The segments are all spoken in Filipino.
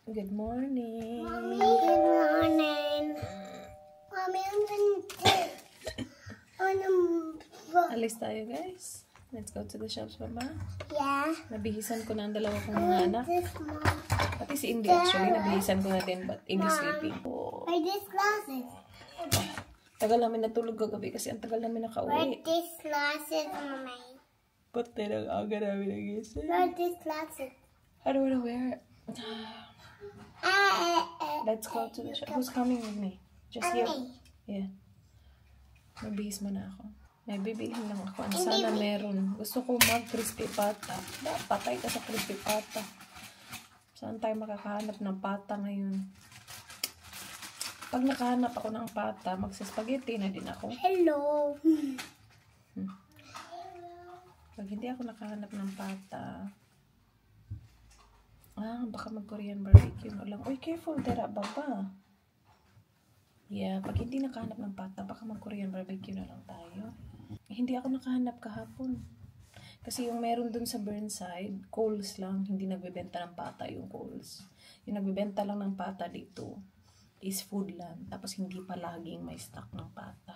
Good morning. Mommy, good morning. Mommy, Alis tayo, guys. Let's go to the shops, Mama. Yeah. Nabihisan ko na ang dalawa kong mga anak. This mom. Pati si Indy, actually. Nabihisan ko na din, but Indy's sleeping. Oh. Where these glasses? Tagal namin natulog kagabi kasi ang tagal namin Where nakauwi. these glasses, Mommy? Pati nang aga namin nagising. Where these glasses? I don't wanna wear it. Let's go to the shop. Who's coming with me? Just you? Yeah. Mabihis mo na ako. May bibilhin lang ako. Ano sana meron? Gusto ko mag-crispy pata. Patay ka sa crispy pata. Saan tayo makakahanap ng pata ngayon? Pag nakahanap ako ng pata, magsaspaghetti na din ako. Hello. Pag hindi ako nakahanap ng pata, baka mag-Korean barbecue na lang. Uy, careful, Dera, baba. Yeah, pag hindi nakahanap ng pata, baka mag-Korean barbecue na lang tayo. Hindi ako nakahanap kahapon. Kasi yung meron dun sa Burnside, Coles lang, hindi nagbebenta ng pata yung Coles. Yung nagbebenta lang ng pata dito is Foodland. Tapos hindi pa laging may stock ng pata.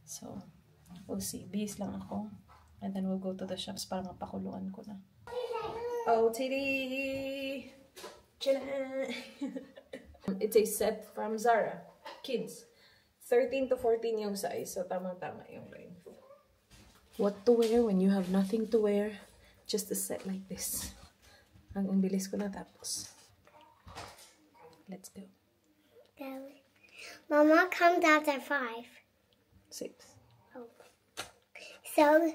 So, we'll see. Bihis lang ako. And then we'll go to the shops para mapakuluan ko na. OTD! It's a set from Zara. Kids. 13 to 14 yung size. So, tama-tama yung line. What to wear when you have nothing to wear? Just a set like this. Ang bilis ko na tapos. Let's go. Mama comes out at 5. 6. Oh. So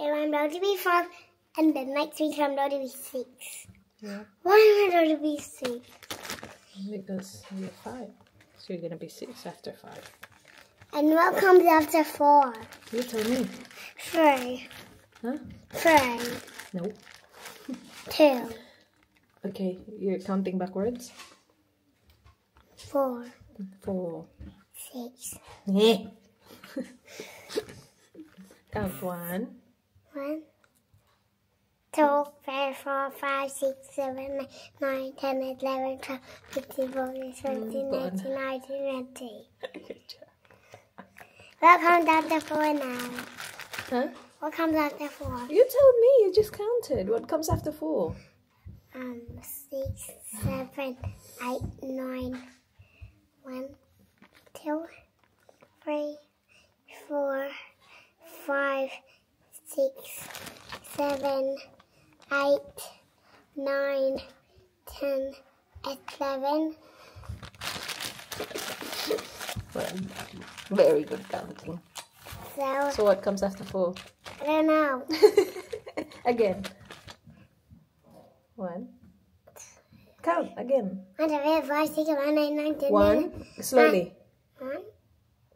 I'm going to be 5, and then next week I'm going to be 6. Yeah. Why am I going to be 6? Because you're 5. So you're gonna be 6 after 5. And what comes after 4? You tell me. 3. Huh? 3. No. 2. Okay, you're counting backwards. 4. 4. 6. Count 1. 1, 2, 3, 4, 5, 6, 7, 8, 9, 10, 11, 12, 13, 14, 17, 18, 19, 20. Good job. What comes after 4 now? Huh? What comes after 4? You told me, you just counted. What comes after 4? 6, 7, 8, 9. 1, 2, 3, 4, 5, 6, 7, 8, 9, 10, 11. Well, very good counting. So what comes after 4? I don't know. Again. 1. Count again. 1, 2, 3, 4, 5, 6, 7, 8, 9, 10, 1. Slowly. 1,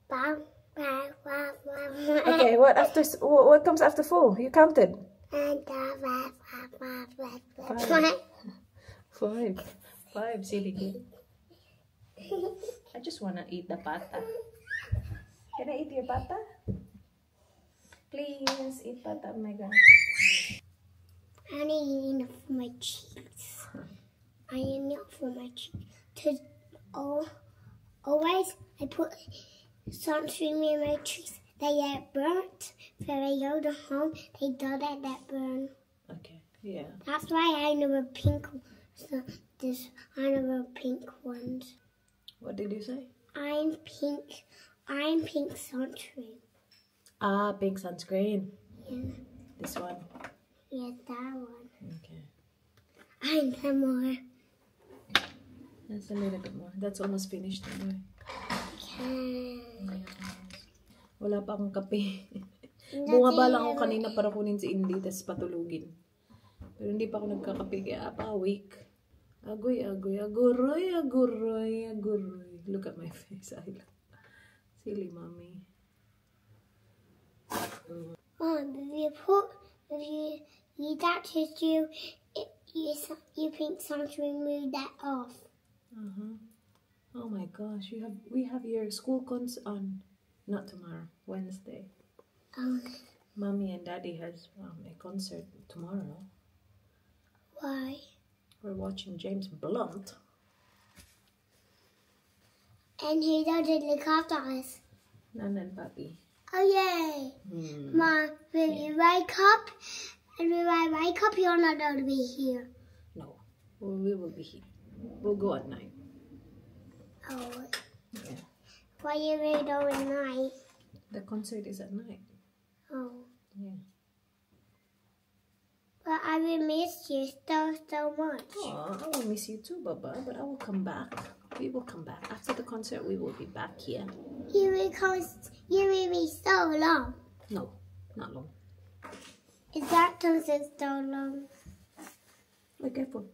5, 5, 5, 5. Okay, what comes after 4? You counted. 1, 2, 3, 4, 5, 6, 7, 8. 5, silly kid. I just wanna eat the pata. Can I eat your pata? Please eat pata. Oh my god. I need enough for my cheeks. I need enough for my cheeks. Always I put sunscreen in my cheeks. They get burnt. So I go to home, they don't let that burn. Okay, yeah. That's why I never pink. I never pink ones. What did you say? I'm pink. I'm pink sunscreen. Ah, pink sunscreen. Yeah. This one. Yes, that one. Okay. I'm some more. That's a little bit more. That's almost finished anyway. Okay. Wala pa akong kape. Bumaba lang ako kanina para kunin si Indy, tas patulugin. Pero hindi pa ako nagkakape kaya weak. Agoy, aguroy. Look at my face. Silly mommy. Mom, if you eat that tissue, you pink sunscreen, move that off. Oh my gosh, we have your school cons on. Not tomorrow, Wednesday. Okay. Mommy and Daddy has a concert tomorrow. Why? We're watching James Blunt. And he doesn't look after us. Nan and Papi. Oh, yay. Mom, when you wake up, and when I wake up, you're not going to be here. No, we will be here. We'll go at night. Oh. Yeah. Why you really go at night? The concert is at night. Oh. Yeah. But I will miss you so much. Oh, I will miss you too, Baba, but I will come back. We will come back. After the concert, we will be back here. You will be so long. No, not long. Is that concert so long? Be careful.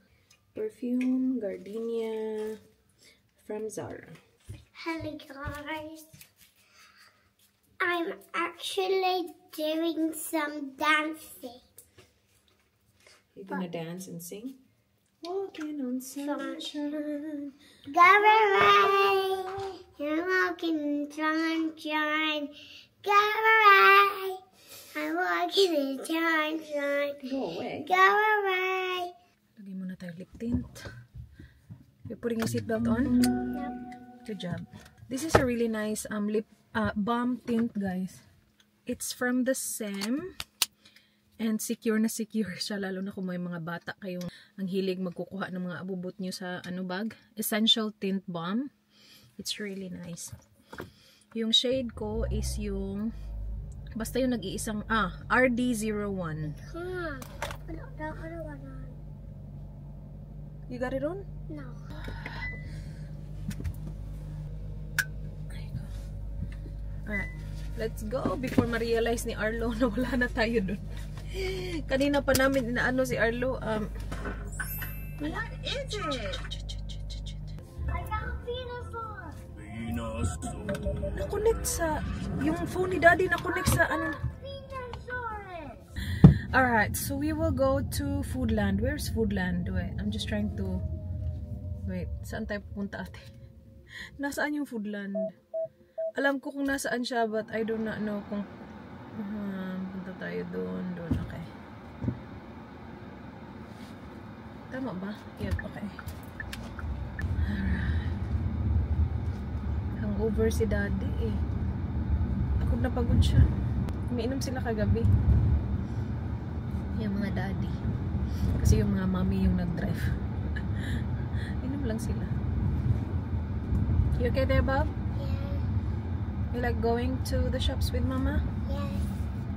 Perfume, Gardenia, from Zara. Hello guys. I'm actually doing some dancing. You're gonna dance and sing? Walking on sunshine. Go away. You're walking in sunshine. Go away. I'm walking in sunshine. Go away. Go away. Lagay muna tayo lip tint. You're putting your seatbelt on? Yep. Good job. This is a really nice lip balm tint, guys. It's from the SEM. And secure na secure siya, lalo na kung may mga bata kayong ang hilig magkukuha ng mga abubot nyo sa bag. Essential Tint Balm. It's really nice. Yung shade ko is yung basta yung nag-iisang RD01. Huh. I don't want on. You got it on? No. Alright. Let's go before ma-realize ni Arlo na wala na tayo dun. Kanina pa namin inaano si Arlo. What is it? I got Venusaur. Na-connect sa yung phone ni Daddy na-connect sa Venusaur. Alright, so we will go to Foodland. Where's Foodland? Wait, I'm just trying to wait, saan tayo pupunta ate? Nasaan yung Foodland? Alam ko kung nasaan siya, but I do not know kung punta tayo doon, okay. Tama ba? Yep, okay. Hangover si Daddy eh. Ako napagod siya. Umiinom sila kagabi. Yung mga daddy. Kasi yung mga mommy yung nag-drive. Inom lang sila. You okay there, Bob? Yeah. You like going to the shops with Mama? Yes.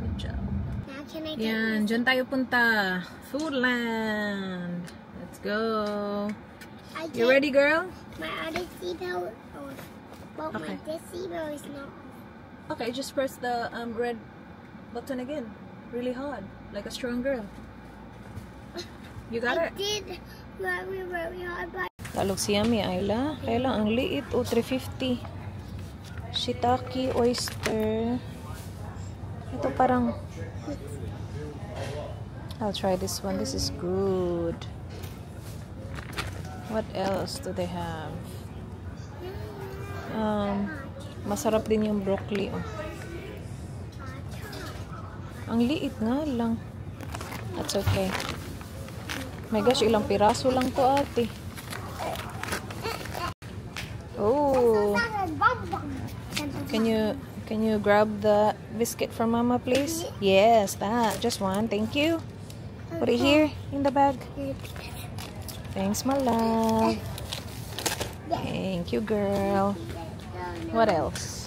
Good job. Now can I get Yan, dyan tayo punta. Foodland. Let's go. You ready, girl? My other seatbelt on. But Okay. this seatbelt is not. Okay, just press the red button again. Really hard. Like a strong girl. You got I it? did very hard, but Talog siya mi Ayla. Kaya lang ang liit. O, 350. Shiitake oyster. Ito parang I'll try this one. This is good. What else do they have? Masarap din yung broccoli. Oh. Ang liit nga lang. That's okay. My gosh, ilang piraso lang to ate. Oh. Can you grab the biscuit from Mama, please? Yes, that. Just one. Thank you. Put it here in the bag. Thanks, my love. Thank you, girl. What else?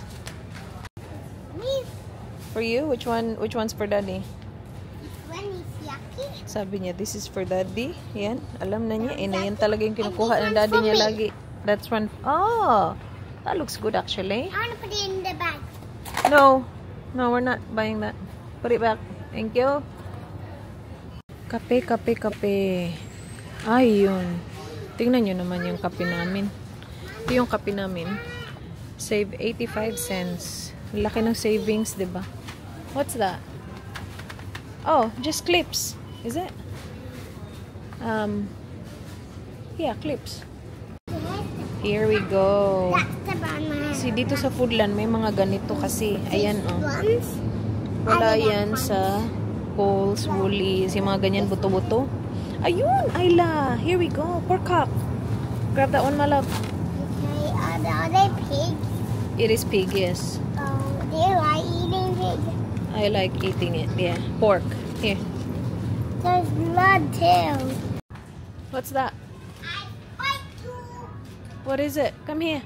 For you? Which one's for Daddy? Sabi niya, this is for Daddy. Yan. Alam na niya. Na yan talaga yung kinukuha ng Daddy niya lagi. That's one. Oh, that looks good actually. I want to put it in the bag. No, we're not buying that. Put it back. Thank you. Kape, kape, kape. Ay, yun. Tingnan nyo naman yung kape namin. Ito yung kape namin. Save 85 cents. Laki ng savings, diba? What's that? Oh, just clips. Is it? Yeah, clips. Here we go. That's the banana. See, dito sa Foodland, may mga ganito kasi. Ayan, oh. Ones? Wala yan sa Coles, Woolies, yung mga ganyan buto-buto. Ayun, Ayla. Here we go. Pork cup. Grab that one, my love. Okay, are they pigs? It is pig, yes. Oh, do you like eating pig? I like eating it, yeah. Pork. Here. There's blood too. What's that? I fight you. What is it? Come here.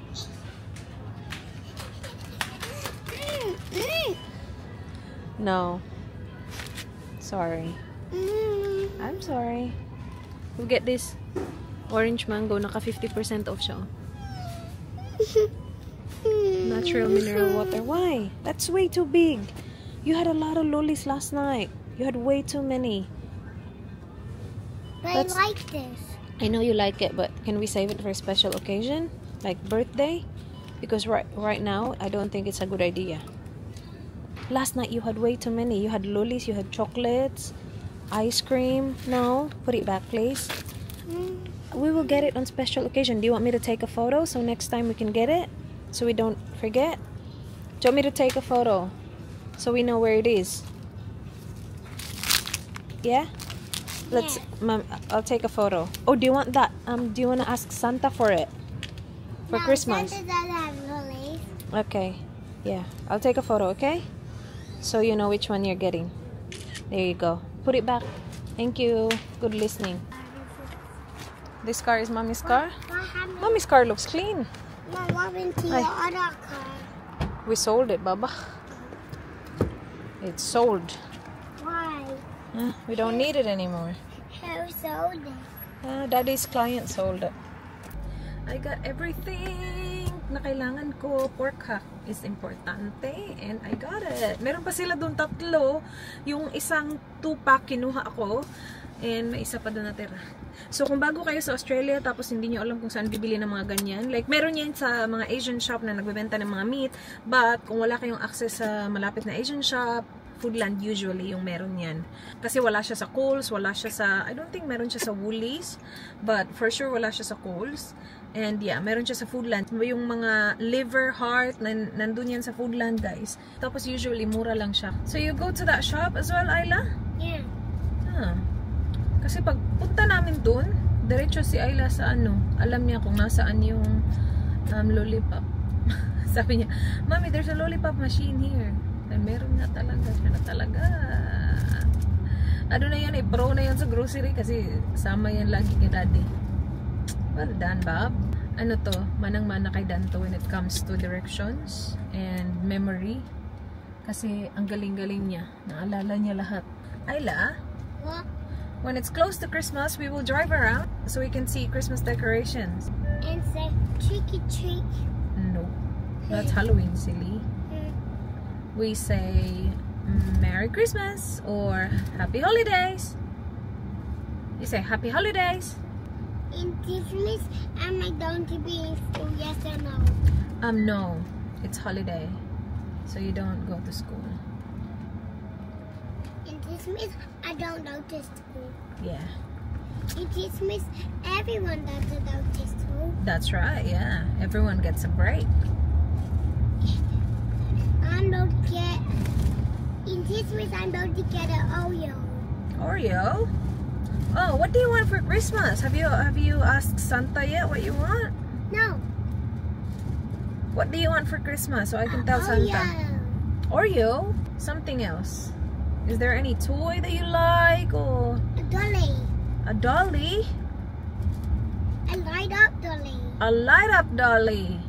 No. Sorry. I'm sorry. We'll get this orange mango. Naka 50% off siya. Natural mineral water. Why? That's way too big. You had a lot of lollies last night. You had way too many. But I like this. I know you like it, but can we save it for a special occasion? Like birthday? Because right now, I don't think it's a good idea. Last night, you had way too many. You had lollies, you had chocolates, ice cream. No, put it back, please. We will get it on special occasion. Do you want me to take a photo so next time we can get it? So we don't forget? Do you want me to take a photo so we know where it is? Yeah? Let's, Mom, I'll take a photo. Oh, do you want that? Do you want to ask Santa for it? For No, Christmas? Santa doesn't have lollies. Okay. Yeah. I'll take a photo, okay? So you know which one you're getting. There you go. Put it back. Thank you. Good listening. This car is Mommy's car? What happened? Mommy's car looks clean. Mom, what happened to your other car? We sold it, Baba. It's sold. Why? We don't need it anymore. Who sold it? Daddy's client sold it. I got everything na kailangan ko. Pork hack is importante and I got it. Meron pa sila doon tatlo. Yung isang 2-pack kinuha ako and may isa pa doon natira. So kung bago kayo sa Australia tapos hindi nyo alam kung saan bibili ng mga ganyan, like meron yan sa mga Asian shop na nagbebenta ng mga meat, but kung wala kayong access sa malapit na Asian shop, Foodland usually yung meron yan. Kasi wala siya sa Coles, wala siya sa, I don't think meron siya sa Woolies, but for sure wala siya sa Coles. And yeah, meron siya sa Foodland. Yung mga liver, heart, nandun yan sa Foodland, guys. Tapos usually mura lang siya. So you go to that shop as well, Ayla? Yeah. Kasi pag punta namin dun, diretso si Ayla sa ano, alam niya kung nasaan yung lollipop. Sabi niya, Mommy, there's a lollipop machine here. And meron na talaga, siya na talaga. Ano na yan, pro na yan sa grocery kasi sama yan lagi kay Daddy. Well done, Bob. Ano to, manang-mana kay Danto when it comes to directions and memory. Kasi ang galing-galing niya. Naalala niya lahat. Ayla? What? When it's close to Christmas, we will drive around so we can see Christmas decorations. And say, tricky treat. No, that's Halloween, silly. We say Merry Christmas or Happy Holidays. You say Happy Holidays. In Christmas, am I going to be in school, yes or no? No, it's holiday, so you don't go to school. In Christmas, I don't go to school. Yeah, In Christmas, everyone doesn't go to school. that's right. Yeah, everyone gets a break. I'm going to get, in Christmas, I'm going to get an Oreo. Oreo. Oh, what do you want for Christmas? Have you asked Santa yet what you want? No. What do you want for Christmas so I can tell Santa? Oreo? Something else. Is there any toy that you like or A dolly. a dolly? A light up dolly. A light up dolly.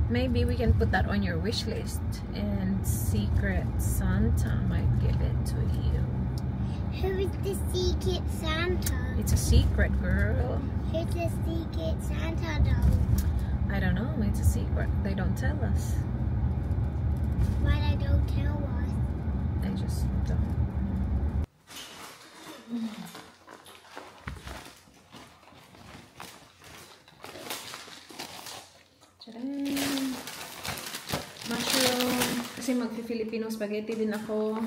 Maybe we can put that on your wish list and Secret Santa might give it to you. Who is the secret Santa? It's a secret, girl. Who's the secret Santa though? I don't know. It's a secret. They don't tell us. Why they don't tell us? They just don't. Tadaan! Mushroom. Kasi magpi-Filipino spaghetti din ako.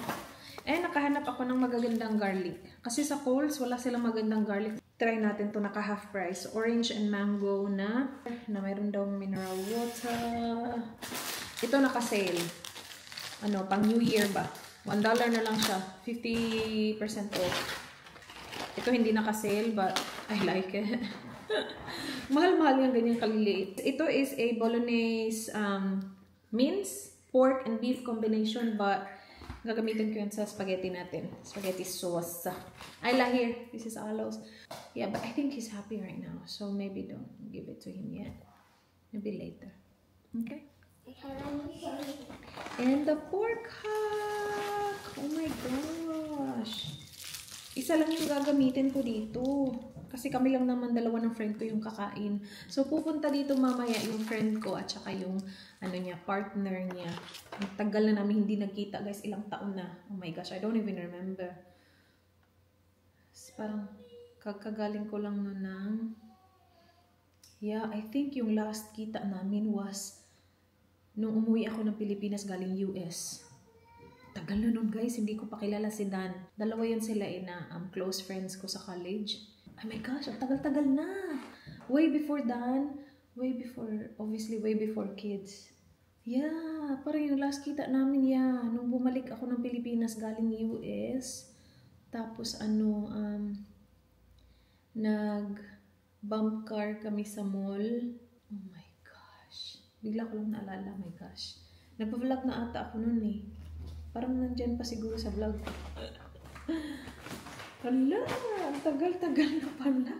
Eh, nakahanap ako ng magagandang garlic. Kasi sa Coles, wala silang magandang garlic. Try natin to naka half price. Orange and mango na mayroon daw mineral water. Ito naka-sale. Ano, pang New Year ba? $1 na lang siya. 50% off. Ito hindi naka-sale, but I like it. Mahal-mahal yung ganyang kaliliit. Ito is a bolognese mince, pork, and beef combination, but gagamitin ko yun sa spaghetti natin. Spaghetti sauce. Ayla, here. This is Alo's. Yeah, but I think he's happy right now. So maybe don't give it to him yet. Maybe later. Okay? And the pork hack. Oh my gosh. Isa lang yung gagamitin ko dito. Kasi kami lang naman dalawa ng friend ko yung kakain. So, pupunta dito mamaya yung friend ko at saka yung partner niya. Ang tagal na namin hindi nagkita, guys. Ilang taon na. Oh my gosh, I don't even remember. Parang kagaling ko lang nun ng... Yeah, I think yung last kita namin was nung umuwi ako ng Pilipinas galing US. Tagal na nun, guys. Hindi ko pa kilala si Dan. Dalawa yun sila na close friends ko sa college. Oh my gosh, ang tagal-tagal na. Way before Dan. Way before, obviously, way before kids. Yeah, parang yung last kita namin, yeah. Nung bumalik ako ng Pilipinas galing US. Tapos, nag-bump car kami sa mall. Oh my gosh. Bigla ko lang naalala, oh my gosh. Nagpa-vlog na ata ako nun eh. Parang nandyan pa siguro sa vlog. Hala, ang tagal-tagal na pala.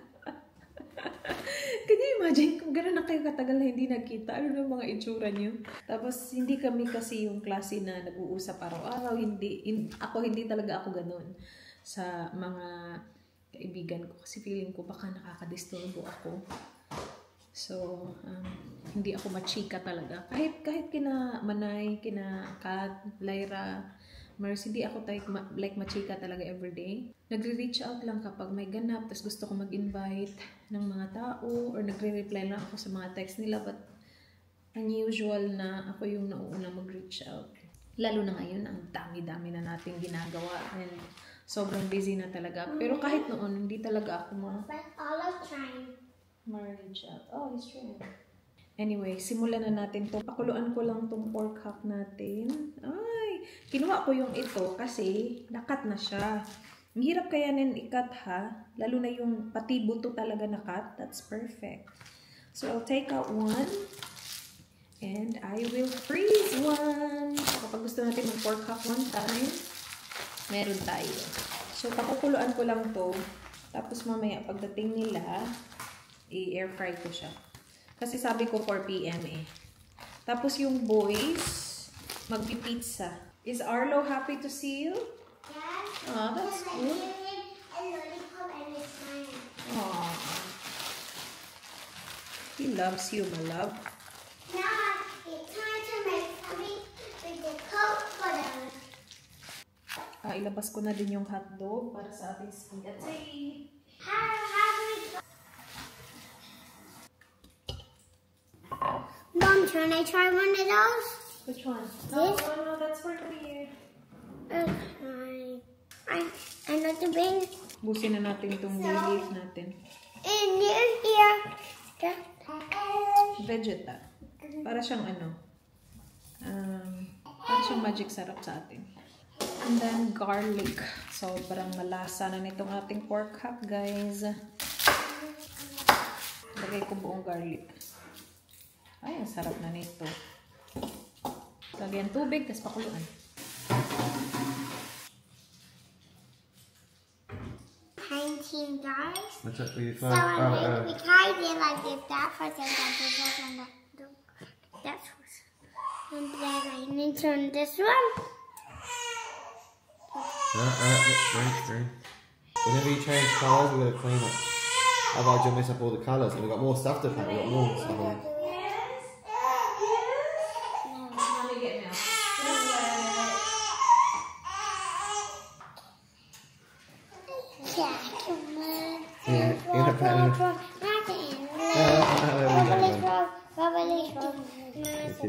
Can you imagine kung gano'n na kayo katagal na hindi nagkita? Ano na mga itsura niyo? Tapos, hindi kami kasi yung klase na nag-uusap araw-araw. Ako hindi talaga ako gano'n sa mga kaibigan ko. Kasi feeling ko baka nakakadisturbo ako. So, hindi ako machika talaga. Kahit kina Manay, kina Kat, Lyra, Mercy, di ako like machika talaga everyday. Nagre-reach out lang kapag may ganap, tapos gusto ko mag-invite ng mga tao, or nagre-reply lang ako sa mga text nila, but unusual na ako yung nauuna mag-reach out. Lalo na ngayon, ang dami-dami na nating ginagawa, and sobrang busy na talaga. Pero kahit noon, hindi talaga ako ma-reach out. Oh, it's true. Anyway, simulan na natin to. Pakuluan ko lang tong pork hack natin. Ay, kinuha ko yung ito kasi nakat na siya. Ang hirap kaya nin ikat ha. Lalo na yung pati buto talaga nakat. That's perfect. So, I'll take out one. And I will freeze one. So, kapag gusto natin mag-pork hack one time, meron tayo. So, pakukuluan ko lang to. Tapos mamaya, pagdating nila, i-air fry ko siya. Kasi sabi ko 4 PM eh. Tapos yung boys, magpipizza. Is Arlo happy to see you? Yes. Oh, that's good. Oh. He loves you, my love. Now it's time to make something with the coat for them. Ilabas ko na din yung hotdog para sa ating spaghetti. Mom, can I try one of those? Which one? This? No, that's for clear. Okay. I know the big. Busin na natin itong bay leaf natin. And here. Vegeta. Para siyang para siyang magic sarap sa atin. And then garlic. Sobrang malasa na nitong ating pork hack, guys. Lagay ko buong garlic. Ay, ang sarap na nito. Lagyan tubig, tapos pakuluan. Painting guys. What's up? Are you So trying? we tried it like this. That first and that's first. And then I need to turn this one. Wait. Whenever you change colours, we're gonna clean it. Otherwise, you'll mess up all the colours. And we've got more stuff to paint. We've got more stuff on.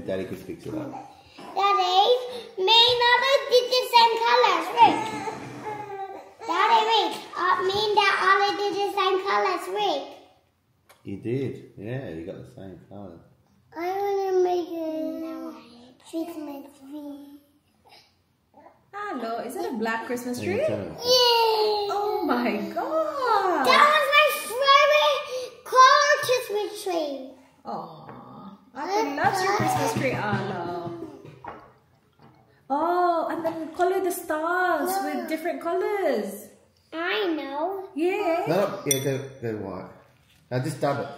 Daddy could fix it up. Daddy, me and Olive did the same colors, Rick. Daddy, Rick, me and Dad Olive did the same colors, Rick. You did, yeah. You got the same colour. I want to make a Christmas tree. Hello, is that a black Christmas tree? Yay! Oh my god! That was my favorite color Christmas tree. Aww. Ate loves your Christmas tree, Ala. Oh, and then color the stars with different colors. I know. Yeah. No, yeah, go white. Now just dab it.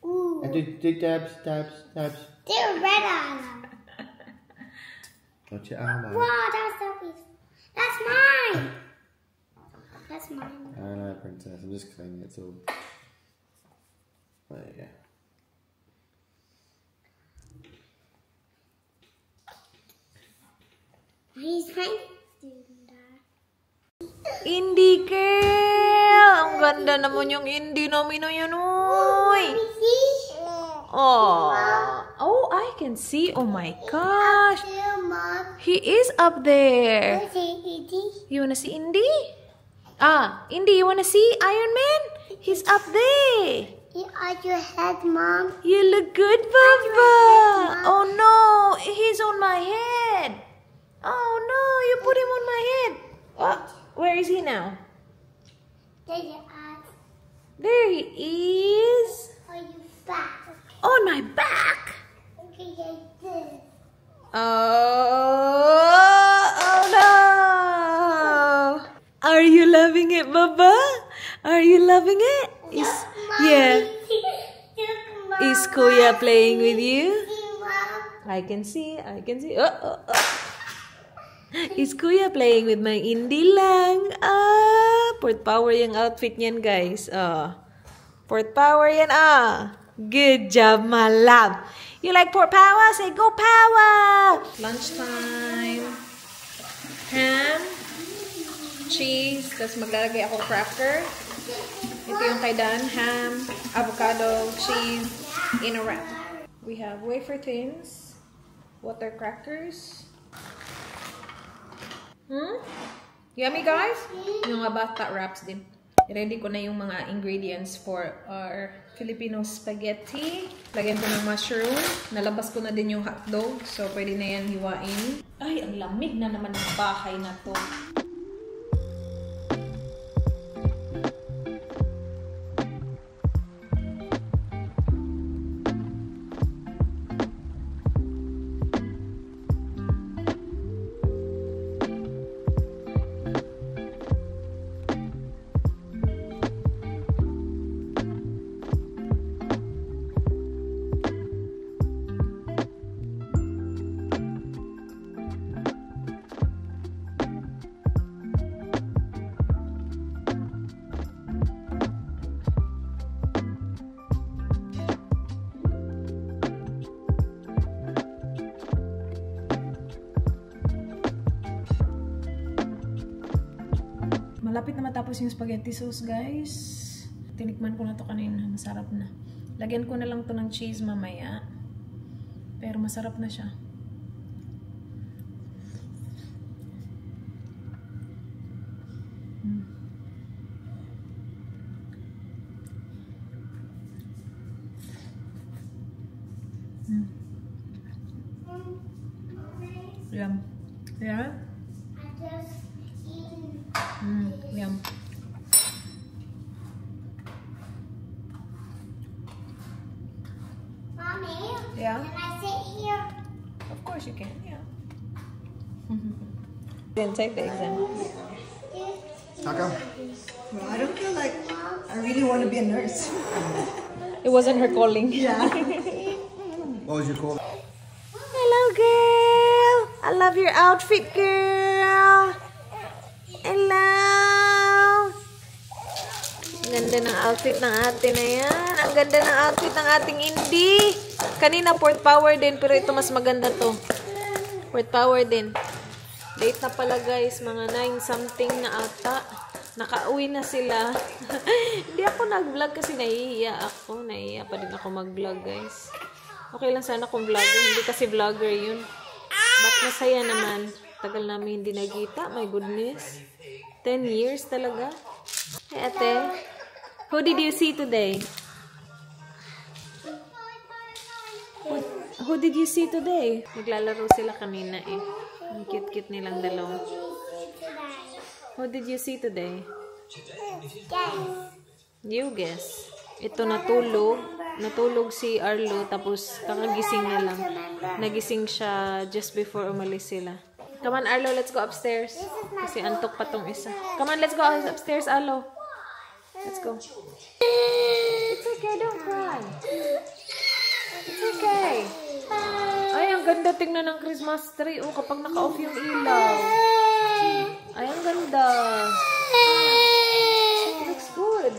Ooh. And do dabs. They're red on them. Got your arm Wow, out. that's so easy. That's mine. That's mine. I know, princess. I'm just cleaning it all. There you go. He's trying to do that. Indie girl! Ang ganda naman yung indie namin na yan, oy! Oh, oh, I can see. Oh my gosh. Mom. He is up there. Is You wanna see Indy? Indy, you wanna see Iron Man? He's up there. on your head, Mom? You look good, Baba. Oh no, he's on my head. Oh no, you put him on my head. Where is he now? There you are. There he is. Are you back? On my back. Okay, like this. Oh no. Are you loving it, Baba? Are you loving it? Yeah. Is Kuya playing with you? I can see. Is Kuya playing with my Indy lang? Port power yung outfit niyan, guys. Port power yan, Good job, my love. You like port power? Say, go power! Lunchtime. Ham. Cheese. Tapos maglalagay ako cracker. Ito yung kay Dan. Ham, avocado, cheese, in a wrap. We have wafer thins, water crackers. Yummy, guys? Yung mga bata wraps din. I-ready ko na yung mga ingredients for our Filipino spaghetti. Lagyan ko ng mushroom. Nalabas ko na din yung hotdog. So, pwede na yan hiwain. Ay, ang lamig na naman ng bahay na to. Malapit na matapos yung spaghetti sauce, guys. Tinikman ko na to kanina. Masarap na. Lagyan ko na lang to ng cheese mamaya. Pero masarap na siya. Yum. Yeah? Yum. Mommy? Yeah? Can I sit here? Of course you can, yeah. Didn't take the exam. How come? Well, I don't feel like I really want to be a nurse. It wasn't her calling. Yeah. What was your call? Hello, girl. I love your outfit, girl. Hello. Ang ganda ng outfit ng ate na yan. Ang ganda ng outfit ng ating Indy. Kanina Port Power din, pero ito mas maganda to. Port Power din. Late na pala, guys. Mga 9 something na ata. Nakauwi na sila. Hindi ako nag-vlog kasi nahihiya ako. Nahihiya pa din ako mag-vlog, guys. Okay lang sana kung vlogger. Hindi kasi vlogger yun. But masaya naman. Tagal namin hindi nagkita. My goodness. 10 years talaga. Hey, ate. Who did you see today? Who did you see today? Naglalaro sila kanina eh. Ang cute-cute nilang dalawa. Who did you see today? Guess. You guess. Ito natulog si Arlo tapos kakagising niya lang. Nagising siya just before umalis sila. Come on Arlo, let's go upstairs. Kasi antok pa tong isa. Come on, let's go upstairs Arlo. Let's go. It's okay, don't cry. It's okay. Ay, ang ganda tingnan ng Christmas tree. Oh, kapag naka-off yung ilaw. Ay, ang ganda. Looks good.